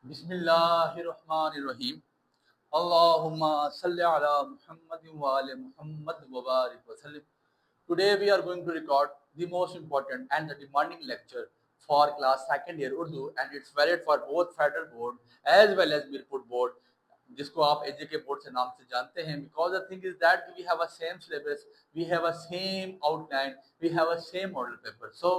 بسم اللہ الرحمن الرحیم اللہم صلی علی محمد وآل محمد وبارک وسلم. Today we are going to record the most important and the demanding lecture for class second year Urdu, and it's valid for both federal board as well as Mirpur board, جس کو آپ ایجے کے بورڈ سے نام سے جانتے ہیں. Because the thing is that we have a same syllabus, we have a same outline, we have a same model paper. So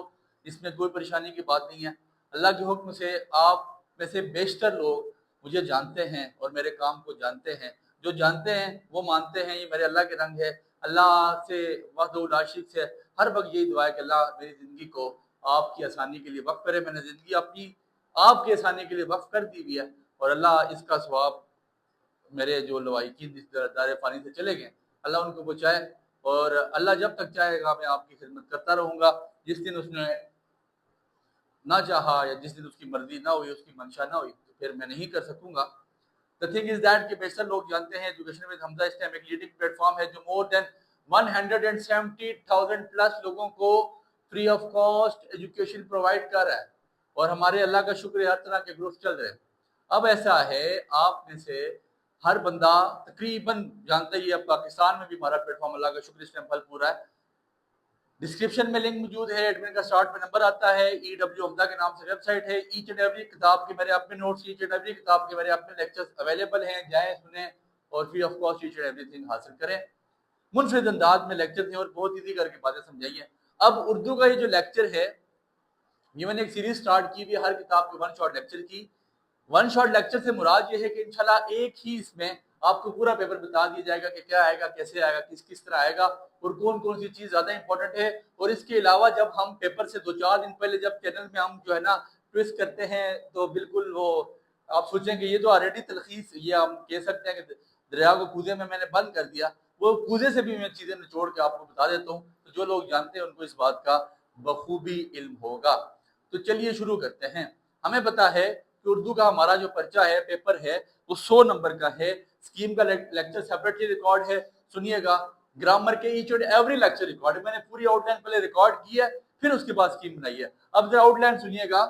اس میں کوئی پریشانی کی بات نہیں ہے. اللہ کے حکم سے آپ میں سے بیشتر لوگ مجھے جانتے ہیں اور میرے کام کو جانتے ہیں. جو جانتے ہیں وہ مانتے ہیں. یہ میرے اللہ کے رنگ ہے. اللہ سے وحدہ لا شریک سے ہر وقت یہی دعا ہے کہ اللہ میری زندگی کو آپ کی آسانی کے لیے وقف کرے. میں نے زندگی اپنی آپ کی آسانی کے لیے وقف کر دی ہوئی ہے، اور اللہ اس کا ثواب میرے جو لوائقین اس دار فانی سے چلے گئے اللہ ان کو بچائے. اور اللہ جب تک چاہے گا میں آپ کی خدمت کرتا رہوں گا. جس دن اس نے نہ چاہا یا جس دن اس کی مرضی نہ ہوئی، اس کی منشا نہ ہوئی، تو پھر میں نہیں کر سکوں گا. The thing is that کہ بیشتر لوگ جانتے ہیں ایجوکیشن ود حمزہ اس ٹائم ایک لیڈنگ پلیٹ فارم ہے جو مور دین 170,000 پلس لوگوں کو free of cost education provide کر رہا ہے، اور ہمارے اللہ کا شکر ہے ہر طرح کے گروپ چل رہے ہیں. اب ایسا ہے آپ میں سے ہر بندہ تقریباً جانتا ہی ہے، پاکستان میں بھی ہمارا پلیٹ فارم اللہ کا شکر اس ٹائم پھل پورا ہے. ڈسکرپشن میں لنک موجود ہے، ایڈمن کا اسٹارٹ میں نمبر آتا ہے، EW حمزہ کے نام سے ویب سائٹ ہے. ایچ اینڈ ایوری کتاب کے میرے اپنے نوٹس، ایچ اینڈ ایوری کتاب کے میرے اپنے لیکچرز اویلیبل ہیں. جائیں سنیں اور free of cost each and everything حاصل کریں. منفرد انداز میں لیکچر ہیں اور بہت ایزی کر کے باتیں سمجھائی ہیں. اب اردو کا یہ جو لیکچر ہے یہ میں نے ایک سیریز سٹارٹ کی بھی ہر کتاب کے ون شارٹ لیکچر کی. ون شارٹ لیکچر سے مراد یہ ہے کہ انشاءاللہ ایک ہی اس میں آپ کو پورا پیپر بتا دیا جائے گا کہ کیا آئے گا، کیسے آئے گا، کس طرح آئے گا، اور کون کون سی چیز زیادہ امپورٹنٹ ہے. اور اس کے علاوہ جب ہم پیپر سے 2-4 دن پہلے جب چینل میں ہم جو ہے نا ٹویسٹ کرتے ہیں تو بالکل وہ آپ سوچیں کہ یہ تو آلریڈی تلخیص، یہ ہم کہہ سکتے ہیں کہ دریا کو کوزے میں نے بند کر دیا. وہ کوزے سے بھی میں چیزیں نچوڑ کے آپ کو بتا دیتا ہوں، تو جو لوگ جانتے ہیں ان کو اس بات کا بخوبی علم ہوگا. تو چلیے شروع کرتے ہیں. ہمیں پتا ہے کہ اردو کا ہمارا جو پرچہ ہے، پیپر ہے، وہ 100 نمبر کا ہے. اسکیم کا لیکچر سیپریٹلی ریکارڈ ہے، سنیے گا. گرامر کے each and every lecture record ہے. میں نے پوری آؤٹ لائن پہلے ریکارڈ کی ہے، پھر اس کے بعد اسکیم بنائی ہے. اب ذرا آؤٹ لائن سنیے گا.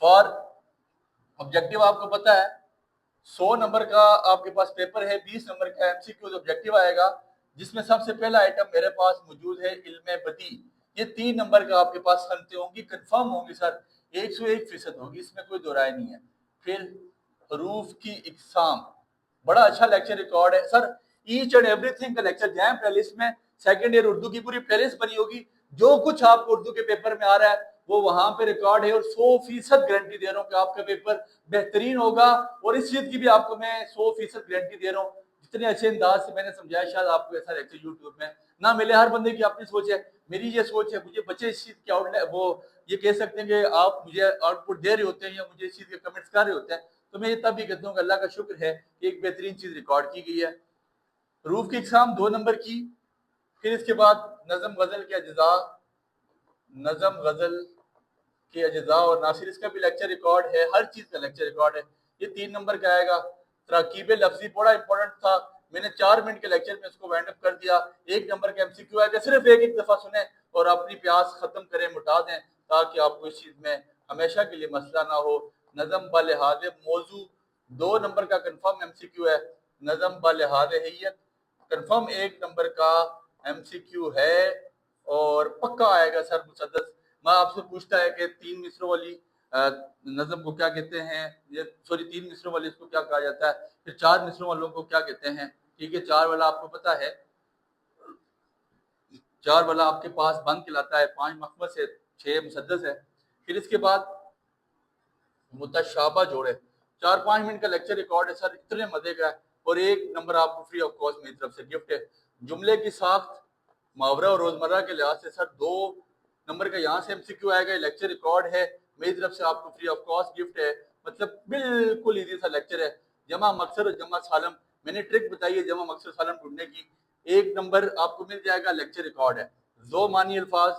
فار آبجیکٹیو آپ کو پتا ہے 100 نمبر کا آپ کے پاس پیپر ہے، 20 نمبر کا ایم سی کیو آبجیکٹیو آئے گا، جس میں سب سے پہلا آئٹم میرے پاس موجود ہے علم بدی. یہ 3 نمبر کا آپ کے پاس خنتے ہوں گی، کنفرم ہوں گی سر، 101% ہوگی، اس میں کوئی دو رائے نہیں ہے. پھر حروف کی اقسام، بڑا اچھا لیکچر ریکارڈ ہے سر. ایچ اینڈ ایوری تھنگ کا لیکچر جائیں پلے لسٹ میں، سیکنڈ ایئر اردو کی پوری پلے لسٹ بنی ہوگی. جو کچھ آپ کو اردو کے پیپر میں آ رہا ہے وہ وہاں پہ ریکارڈ ہے، اور 100% گارنٹی دے رہا ہوں کہ آپ کا پیپر بہترین ہوگا. اور اس چیز کی بھی آپ کو میں 100% گارنٹی دے رہا ہوں. جتنے اچھے انداز سے میں نے سمجھایا شاید آپ کو ایسا لیکچر یوٹیوب میں نہ ملے. ہر بندے کی اپنی سوچ ہے. میری یہ سوچ ہے، مجھے بچے اس چیز کی وہ یہ کہہ سکتے ہیں کہ آپ مجھے آؤٹ پٹ دے رہے ہوتے ہیں یا مجھے اس چیز کے کمنٹس کر رہے ہوتے ہیں، تو میں یہ تب بھی کہتا ہوں کہ اللہ کا شکر ہے کہ ایک بہترین چیز ریکارڈ کی گئی ہے. حروف کی اقسام 2 نمبر کی. پھر اس کے بعد نظم غزل کے اجزاء، نظم غزل کے اجزاء اور ناصر، اس کا بھی لیکچر ریکارڈ ہے، ہر چیز کا لیکچر ریکارڈ ہے. یہ 3 نمبر کا آئے گا. تراکیب لفظی بڑا امپورٹنٹ تھا، میں نے 4 منٹ کے لیکچر میں اس کو وائنڈ اپ کر دیا. 1 نمبر کا ایم سی کیو آئے گا. صرف ایک دفعہ سنیں اور اپنی پیاس ختم کریں، مٹا دیں، تاکہ آپ کو اس چیز میں ہمیشہ کے لیے مسئلہ نہ ہو. نظم بالحاظ موضوع 2 نمبر کا کنفرم ایم سی کیو ہے. نظم بالحاظ حیت کنفرم 1 نمبر کا ایم سی کیو ہے، اور پکا آئے گا سر مسدس. میں آپ سے پوچھتا ہے کہ 3 مصروں والی نظم کو کیا کہتے ہیں، سوری 3 مصروں والی اس کو کیا کہا جاتا ہے، پھر 4 مصروں والوں کو کیا کہتے ہیں. ٹھیک ہے، 4 والا آپ کو پتا ہے، 4 والا آپ کے پاس بند کہلاتا ہے، 5 مخمس ہے، 6 مسدس ہے. پھر اس کے بعد متشابہ جوڑے. 4-5 منٹ کا لیکچر ریکارڈ ہے سر، اتنے مزے کا ہے، اور 1 نمبر آپ کو فری آف کاسٹ میری طرف سے گفٹ ہے. جملے کی ساخت محاورہ اور روزمرہ کے لحاظ سے سر 2 نمبر کا یہاں سے ایم سی کیو آئے گا. لیکچر ریکارڈ ہے، میری طرف سے آپ کو فری آف کاسٹ گفٹ ہے. مطلب بالکل ایزی سا لیکچر ہے. جمع مکسر اور جمع سالم، میں نے ٹرک بتائی ہے جمع مکسر سالم ڈھونڈنے کی. 1 نمبر آپ کو مل جائے گا، لیکچر ریکارڈ ہے. ذو معنی الفاظ،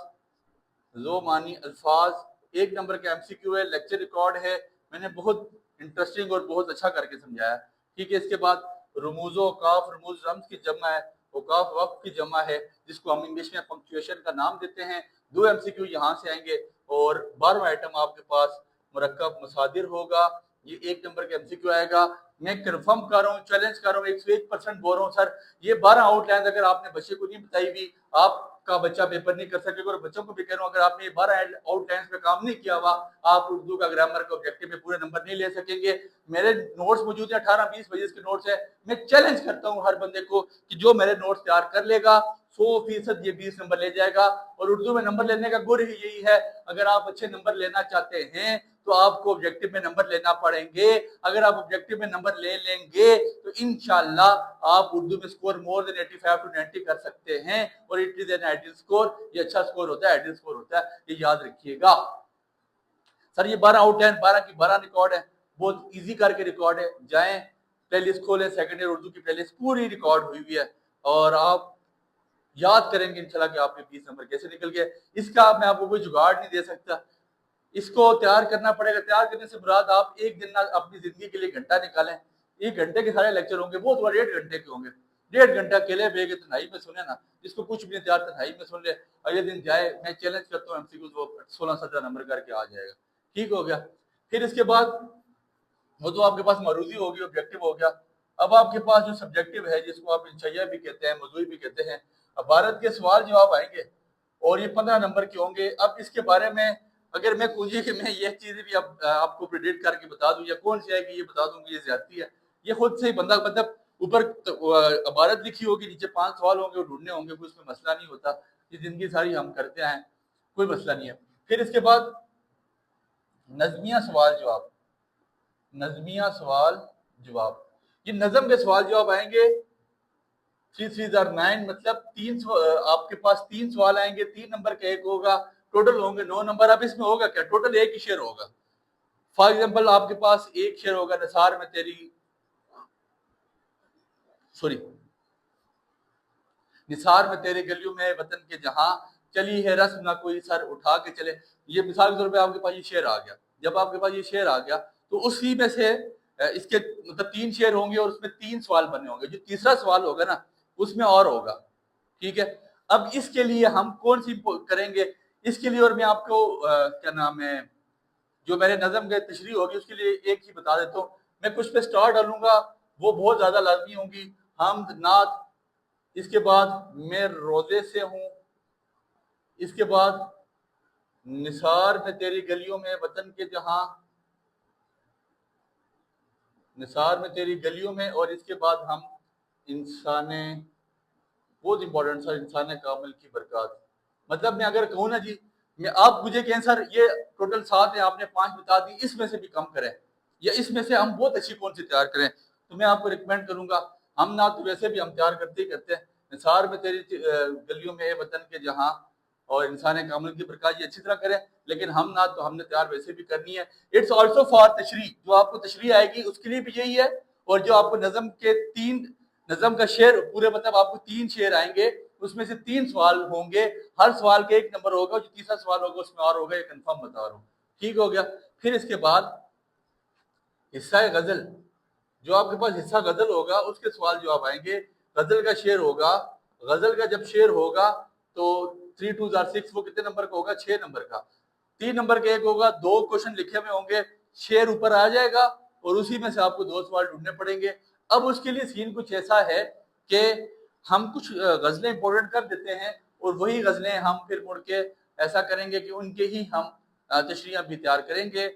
ذو معنی الفاظ 1 نمبر کا ایم سی کیو ہے، لیکچر ریکارڈ ہے. میں نے بہت انٹرسٹنگ اور بہت اچھا کر کے سمجھایا. ٹھیک ہے، اس کے بعد رموز و اوقاف، رموز رمز کی جمع ہے، اوقاف وقف کی جمع ہے، جس کو ہم انگلش میں پنکچویشن کا نام دیتے ہیں. 2 ایم سی کیو یہاں سے آئیں گے. اور 12واں آئٹم آپ کے پاس مرکب مصادر ہوگا. یہ 1 نمبر کا MCQ آئے گا. میں کنفرم کر رہا ہوں, چیلنج کر رہا ہوں, 101% بول رہا ہوں سر, یہ 12 آؤٹ لائن اگر آپ نے بچے کو نہیں بتائی ہوئی, آپ کا بچہ پیپر نہیں کر سکے گا. اور بچوں کو بھی کہہ رہا ہوں, اگر آپ نے یہ 12 آؤٹ لائنز پہ کام نہیں کیا ہوا, آپ اردو کا گرامر کا آبجیکٹو میں پورے نمبر نہیں لے سکیں گے. میرے نوٹس موجود ہیں, 18-20 پیجز کے نوٹس ہیں. میں چیلنج کرتا ہوں ہر بندے کو کہ جو میرے نوٹس تیار کر لے گا 100% یہ 20 نمبر لے جائے گا. اور اردو میں نمبر لینے کا گر ہی یہی ہے, اگر آپ اچھے نمبر لینا چاہتے ہیں تو آپ کو آبجیکٹو میں نمبر لینا پڑیں گے. اگر آپ آبجیکٹو میں نمبر لے لیں گے تو انشاءاللہ آپ اردو میں سکور مور دین 85 to 90 کر سکتے ہیں. اور it is an ideal score, یہ اچھا سکور ہوتا ہے, آئیڈیل سکور ہوتا ہے, یہ یاد رکھیے گا. سر یہ 12 آؤٹ لائن 12 کی 12 ریکارڈ ہے, بہت ایزی کر کے ریکارڈ ہے. جائیں پلے لسٹ کھولیں, سیکنڈ ایئر اردو کی پلے لسٹ پوری ریکارڈ ہوئی ہوئی ہے, اور آپ یاد کریں گے انشاءاللہ کہ آپ کے 20 نمبر کیسے نکل گئے. اس کا میں آپ کو کوئی جگاڑ نہیں دے سکتا, اس کو تیار کرنا پڑے گا. تیار کرنے سے مراد آپ ایک دن اپنی زندگی کے لیے گھنٹہ نکالیں. 1 گھنٹے کے سارے لیکچر ہوں گے, بہت بڑا 1.5 گھنٹے کے ہوں گے. 1.5 گھنٹہ اکیلے بے گے تنہائی میں سنیں نا, جس کو کچھ بھی نہیں تیار تنہائی میں سن لے. اگلے دن جائے, میں چیلنج کرتا ہوں MCQ وہ 16-17 نمبر کر کے آ جائے گا. ٹھیک ہو گیا. پھر اس کے بعد وہ تو آپ کے پاس معروضی ہوگی, آبجیکٹو ہو گیا. اب آپ کے پاس جو سبجیکٹو ہے, جس کو آپ انشائیہ بھی کہتے ہیں, موضوعی بھی کہتے ہیں, عبارت کے سوال جواب آئیں گے اور یہ 15 نمبر کے ہوں گے. اب اس کے بارے میں اگر میں کوشش کہ میں یہ چیزیں بھی آپ کو پریڈکٹ کر کے بتا دوں, یا کون سی ہے کہ یہ بتا دوں کہ یہ زیادتی ہے, یہ خود سے ہی بندہ مطلب اوپر عبارت لکھی ہوگی, نیچے 5 سوال ہوں گے, وہ ڈھونڈنے ہوں گے, کوئی اس میں مسئلہ نہیں ہوتا. یہ زندگی ساری ہم کرتے ہیں, کوئی مسئلہ نہیں ہے. پھر اس کے بعد نظمیہ سوال جواب, نظمیہ سوال جواب, یہ نظم کے سوال جواب آئیں گے. 3 مطلب 3 آپ کے پاس 3 سوال آئیں گے, 3 نمبر کا ایک ہوگا, ٹوٹل ہوں گے 9 نمبر. اب اس میں ہوگا کیا, ٹوٹل ایک ہی شعر ہوگا. فار ایگزامپل آپ کے پاس ایک شعر ہوگا, نثار میں تیری گلیوں میں وطن کے جہاں چلی ہے رسم نہ کوئی سر اٹھا کے چلے. یہ مثال کے طور پہ آپ کے پاس یہ شعر آ گیا. جب آپ کے پاس یہ شعر آ گیا تو اسی میں سے اس کے مطلب 3 شعر ہوں گے, اور اس میں 3 سوال بنے ہوں گے. جو تیسرا سوال ہوگا نا, اس میں اور ہوگا. ٹھیک ہے. اب اس کے لیے ہم کون سی کریں گے, اس کے لیے, اور میں آپ کو کیا نام ہے, جو میرے نظم کے تشریح ہوگی اس کے لیے ایک ہی بتا دیتا ہوں. میں کچھ پہ سٹار ڈالوں گا, وہ بہت زیادہ لازمی ہوں گی. حمد, نعت, اس کے بعد میں روزے سے ہوں, اس کے بعد نثار میں تیری گلیوں میں وطن کے جہاں, نثار میں تیری گلیوں میں, اور اس کے بعد ہم انسان, بہت امپورٹنٹ سر, انسان کامل کی برکات. مطلب میں اگر کہوں نا جی, میں آپ مجھے کہیں سر یہ ٹوٹل 7 ہیں, آپ نے 5 بتا دی, اس میں سے بھی کم کریں, یا اس میں سے ہم بہت اچھی کون سی تیار کریں, تو میں آپ کو ریکمینڈ کروں گا. ہم نہ تو ویسے بھی ہم تیار کرتے ہی کرتے ہیں, نثار میں تیری گلیوں میں وطن کے جہاں اور انسان کامل کی برکات, یہ اچھی طرح کریں. لیکن ہم نہ تو ہم نے تیار ویسے بھی کرنی ہے. اٹس آلسو فار تشریح, جو آپ کو تشریح آئے گی اس کے لیے بھی یہی ہے. اور جو آپ کو نظم کے 3 نظم کا شعر پورے, مطلب آپ کو 3 شعر آئیں گے, اس میں سے 3 سوال ہوں گے, ہر سوال کے 1 نمبر ہوگا, جو تیسرا سوال ہوگا اس میں اور ہوگا, یہ کنفرم بتا رہا ہوں. ٹھیک ہو گیا. پھر اس کے بعد حصہ غزل, جو آپ کے پاس حصہ غزل ہوگا اس کے سوال جواب آئیں گے. غزل کا شعر ہوگا, غزل کا جب شعر ہوگا تو 3 2 6, وہ کتنے نمبر کا ہوگا, 6 نمبر کا. 3 نمبر کا ایک ہوگا, 2 کوشچن لکھے ہوئے ہوں گے, شعر اوپر آ جائے گا, اور اسی میں سے آپ کو 2 سوال ڈھونڈنے پڑیں گے. اب اس کے لیے سین کچھ ایسا ہے کہ ہم کچھ غزلیں امپورٹنٹ کر دیتے ہیں, اور وہی غزلیں ہم پھر مڑ کے ایسا کریں گے کہ ان کے ہی ہم تشریح بھی تیار کریں گے.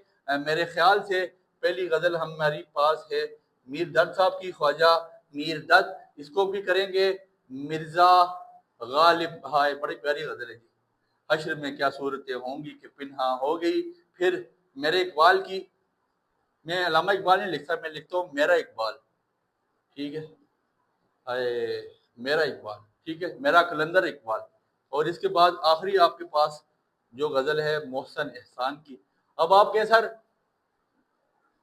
میرے خیال سے پہلی غزل ہماری پاس ہے میر درد صاحب کی, خواجہ میر درد, اس کو بھی کریں گے. مرزا غالب, ہائے بڑی پیاری غزل ہے جی. حشر میں کیا صورتیں ہوں گی کہ پنہا ہو گئی. پھر میرے اقبال کی, میں علامہ اقبال نہیں لکھتا, میں لکھتا ہوں میرا اقبال. ٹھیک ہے, میرا اقبال, ٹھیک ہے, میرا کلندر اقبال. اور اس کے بعد آخری آپ کے پاس جو غزل ہے محسن احسان کی. اب آپ کے سر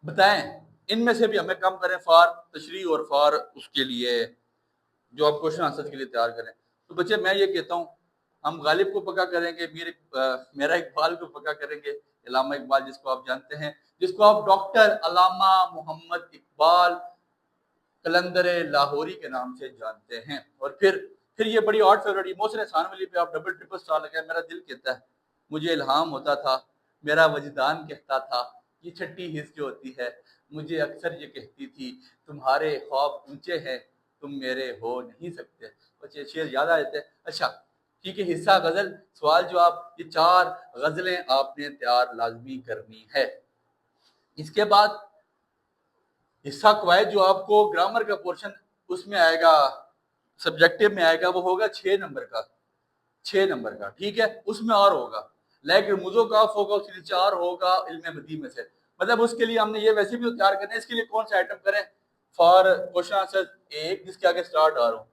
بتائیں ان میں سے بھی ہمیں کم کریں, فار تشریح اور فار اس کے لیے جو آپ کوشچن آنسر کے لیے تیار کریں. تو بچے میں یہ کہتا ہوں, ہم غالب کو پکا کریں گے, میرا اقبال کو پکا کریں گے, علامہ اقبال جس کو آپ جانتے ہیں, جس کو آپ ڈاکٹر علامہ محمد اقبال کلندر لاہوری کے نام سے جانتے ہیں. اور پھر یہ بڑی آٹ فیوریٹ, محسن احسان والی پہ آپ ڈبل ٹرپل سٹار لگائیں. میرا دل کہتا ہے, مجھے الہام ہوتا تھا, میرا وجدان کہتا تھا, یہ چھٹی حص جو ہوتی ہے مجھے اکثر یہ کہتی تھی تمہارے خواب اونچے ہیں تم میرے ہو نہیں سکتے. بچے شعر یاد آ جاتے ہیں. اچھا ٹھیک ہے, حصہ غزل سوال جواب, یہ 4 غزلیں آپ نے تیار لازمی کرنی ہے. اس کے بعد حصہ قواعد جو آپ کو گرامر کا پورشن اس میں آئے گا, سبجیکٹو میں آئے گا, وہ ہوگا 6 نمبر کا, 6 نمبر کا. ٹھیک ہے, اس میں اور ہوگا لائک رموز و قاف ہوگا, اس کے لیے 4 ہوگا علم بدیع میں سے. مطلب اس کے لیے ہم نے یہ ویسے بھی تیار کرنا ہے. اس کے لیے کون سا آئٹم کریں فار کوشچن آنسر 1 جس کے آگے سٹارٹ آ رہا ہوں,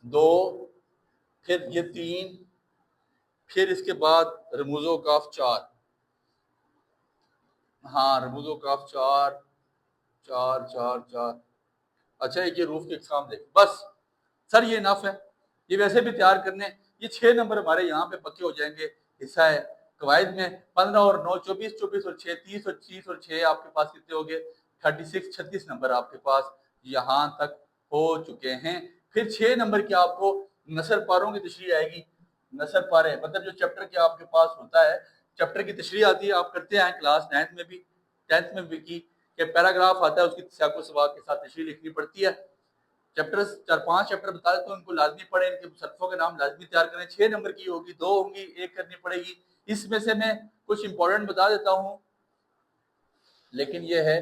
2, پھر یہ 3, پھر اس کے بعد رموز و قاف 4. ہاں رموز و قاف 4 4 4 4. اچھا ایک یہ روف کے اقسام دیکھ, بس سر یہ انف ہے. یہ ویسے بھی تیار کرنے, یہ 6 نمبر ہمارے یہاں پہ پکے ہو جائیں گے. حصہ ہے قواعد میں 15 اور 9 24 24 اور 6 30 اور 30 اور 6 آپ کے پاس کتنے ہو گئے 36 36 نمبر آپ کے پاس یہاں تک ہو چکے ہیں. پھر 6 نمبر کی آپ کو نثر پاروں کی تشریح آئے گی. نثر پارے مطلب جو چیپٹر کے آپ کے پاس ہوتا ہے, چیپٹر کی تشریح آتی ہے, آپ کرتے ہیں کلاس 9 میں بھی 10th میں بھی کی کہ پیراگراف آتا ہے, اس کی سیاق و سباق کے ساتھ تشریح لکھنی پڑتی ہے. چیپٹر 4-5 چیپٹر بتا دیتا ہوں, ان کو لازمی پڑھیں, ان کے مصنفوں کے نام لازمی تیار کریں. 6 نمبر کی ہوگی, 2 ہوں گی, 1 کرنی پڑے گی. اس میں سے میں کچھ امپورٹنٹ بتا دیتا ہوں, لیکن یہ ہے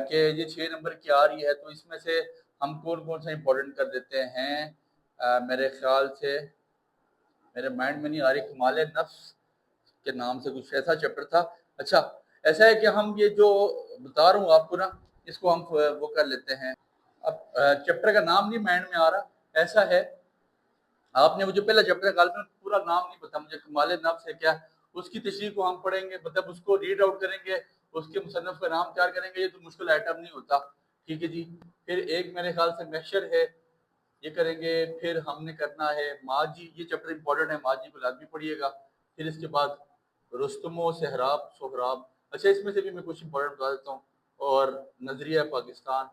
کہ یہ 6 نمبر کی آ رہی ہے تو اس میں سے ہم کون کون سا امپورٹنٹ کر دیتے ہیں. میرے خیال سے میرے مائنڈ میں نہیں آ رہی, کمال نفس کے نام سے کچھ ایسا چیپٹر تھا. اچھا ایسا ہے کہ ہم یہ جو بتا رہا ہوں آپ کو نا, اس کو ہم وہ کر لیتے ہیں. اب چیپٹر کا نام نہیں مائنڈ میں آ رہا, ایسا ہے آپ نے مجھے پہلا چیپٹر کا پورا نام نہیں پتا مجھے, کمال نفس ہے کیا, اس کی تشریح کو ہم پڑھیں گے, مطلب اس کو ریڈ آؤٹ کریں گے, اس کے مصنف کا نام تیار کریں گے. یہ تو مشکل آئٹم نہیں ہوتا. ٹھیک ہے جی. پھر ایک میرے خیال سے محشر ہے, یہ کریں گے. پھر ہم نے کرنا ہے ماجی, یہ چیپٹر امپورٹنٹ ہے, ماجی کو لازمی پڑھیے گا. پھر اس کے بعد رستم و سہراب سہراب, اچھا اس میں سے بھی میں کچھ امپورٹنٹ بتا دیتا ہوں. اور نظریہ پاکستان,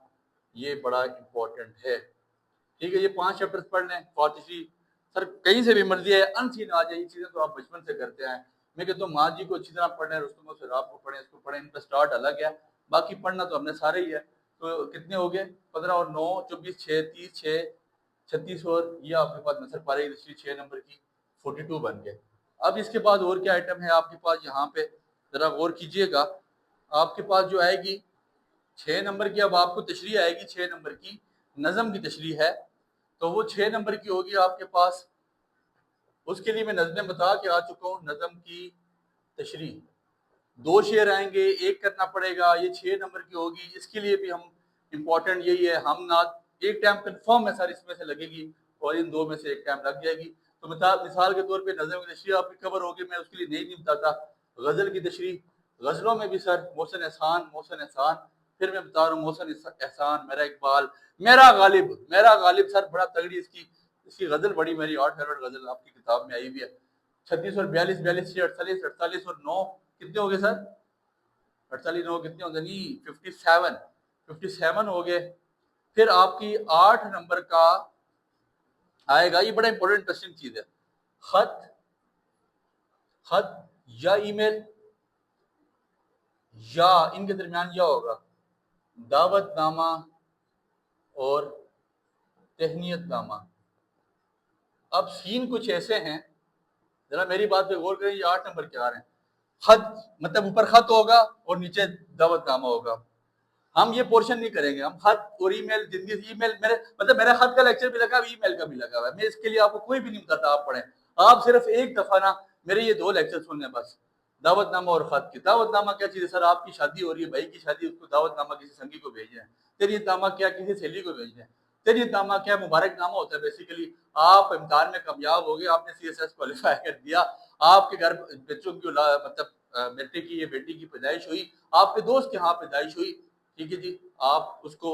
یہ بڑا امپورٹنٹ ہے. ٹھیک ہے, یہ 5 چیپٹر پڑھ لیں. فاتحی سر کہیں سے بھی مرضی ہے, ان سین آ جائے, یہ چیزیں تو آپ بچپن سے کرتے ہیں. میں کہتا ہوں ماجی کو اچھی طرح پڑھیں, رستم و سہراب کو پڑھیں, اس کو پڑھیں, ان کا سٹارٹ الگ ہے. باقی پڑھنا تو ہم نے سارے ہی ہے. تو کتنے ہو گئے 15 اور 9 24 6 30 6 36 اور یہ آپ کے پاس نثر پارے کی تشریح 6 نمبر کی 42 بن گئے. اب اس کے بعد اور کیا آئٹم ہے آپ کے پاس یہاں پہ ذرا غور کیجئے گا. آپ کے پاس جو آئے گی 6 نمبر کی, اب آپ کو تشریح آئے گی 6 نمبر کی, نظم کی تشریح ہے. تو وہ 6 نمبر کی ہوگی آپ کے پاس. اس کے لیے میں نظمیں بتا کے آ چکا ہوں. نظم کی تشریح 2 شعر آئیں گے, 1 کرنا پڑے گا, یہ 6 نمبر کی ہوگی. اس کے لیے بھی ہم امپورٹنٹ یہی ہے, ہم نعت ایک ٹائم کنفرم ہے سر اس میں سے لگے گی, اور ان 2 میں سے ایک ٹائم لگ جائے گی. تو مثال کے طور پہ نظم کی تشریح آپ کی کور ہوگی, میں اس کے لیے نہیں بتاتا. غزل کی تشریح, غزلوں میں بھی سر محسن احسان, محسن احسان, پھر میں بتا رہا ہوں محسن احسان, میرا اقبال, میرا غالب سر بڑا تگڑی, اس کی غزل بڑی میری 8 فیوریٹ غزل آپ کی کتاب میں آئی ہوئی ہے. 36 اور 42 42 سے 48 48 اور 9 کتنے ہو گئے سر, 48 9 کتنے ہو گئے, نہیں 57 ہو گئے. پھر آپ کی 8 نمبر کا آئے گا, یہ بڑا امپورٹنٹ انٹرسٹنگ چیز ہے, خط یا ای میل, یا ان کے درمیان یا ہوگا, دعوت نامہ اور تہنیت نامہ. اب سین کچھ ایسے ہیں, ذرا میری بات پہ غور کریں, یہ 8 نمبر کے آ رہے ہیں. خط مطلب اوپر خط ہوگا اور نیچے دعوت نامہ ہوگا. ہم یہ پورشن نہیں کریں گے, ہم خط اور ای میل, ای میل میرا خط کا لیکچر بھی لگا, ای میل کا بھی لگا ہوا ہے. میں اس کے لیے آپ کو کوئی بھی نہیں بتاتا, آپ پڑھیں. آپ صرف ایک دفعہ نا میرے یہ 2 لیکچر سن لیں بس, دعوت نامہ اور خط کی. دعوت نامہ کیا چیز ہے سر, آپ کی شادی ہو رہی ہے, بھائی کی شادی, اس کو دعوت نامہ کسی سنگی کو بھیج رہے ہیں. تیریت نامہ کیا, کسی سہیلی کو بھیج رہے ہیں. تیریت نامہ کیا, مبارک نامہ ہوتا ہے بیسیکلی. آپ امتحان میں کامیاب ہو گئے, آپ نے CSS کوالیفائی کر دیا, آپ کے گھر بچوں کی مطلب بیٹے کی یا بیٹی کی پیدائش ہوئی, آپ کے دوست کے ہاں پیدائش ہوئی. ٹھیک ہے جی, آپ اس کو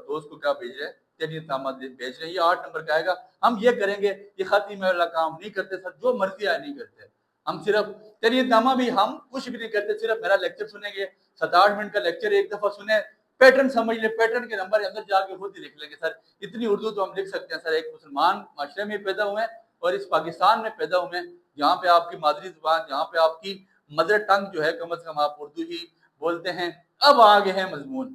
دوست کو کیا بھیج رہے ہیں, تیریت نامہ بھیج رہے ہیں. یہ 8 نمبر کا آئے گا. ہم یہ کریں گے, یہ خط ای میل والا کام نہیں کرتے سر, جو مرضی آئے نہیں کرتے. ہم صرف تیریت نامہ بھی ہم کچھ بھی نہیں کرتے, صرف میرا لیکچر سنیں گے, 7-8 منٹ کا لیکچر ایک دفعہ سنیں, پیٹرن سمجھ لیں, پیٹرن کے نمبر اندر جا کے خود ہی لکھ لیں گے. سر اتنی اردو تو ہم لکھ سکتے ہیں سر. ایک مسلمان معاشرے میں پیدا ہوئے ہیں اور اس پاکستان میں پیدا ہوئے ہیں, جہاں پہ آپ کی مادری زبان, جہاں پہ آپ کی مدر ٹنگ جو ہے, کم از کم آپ اردو ہی بولتے ہیں. اب آگے ہیں مضمون,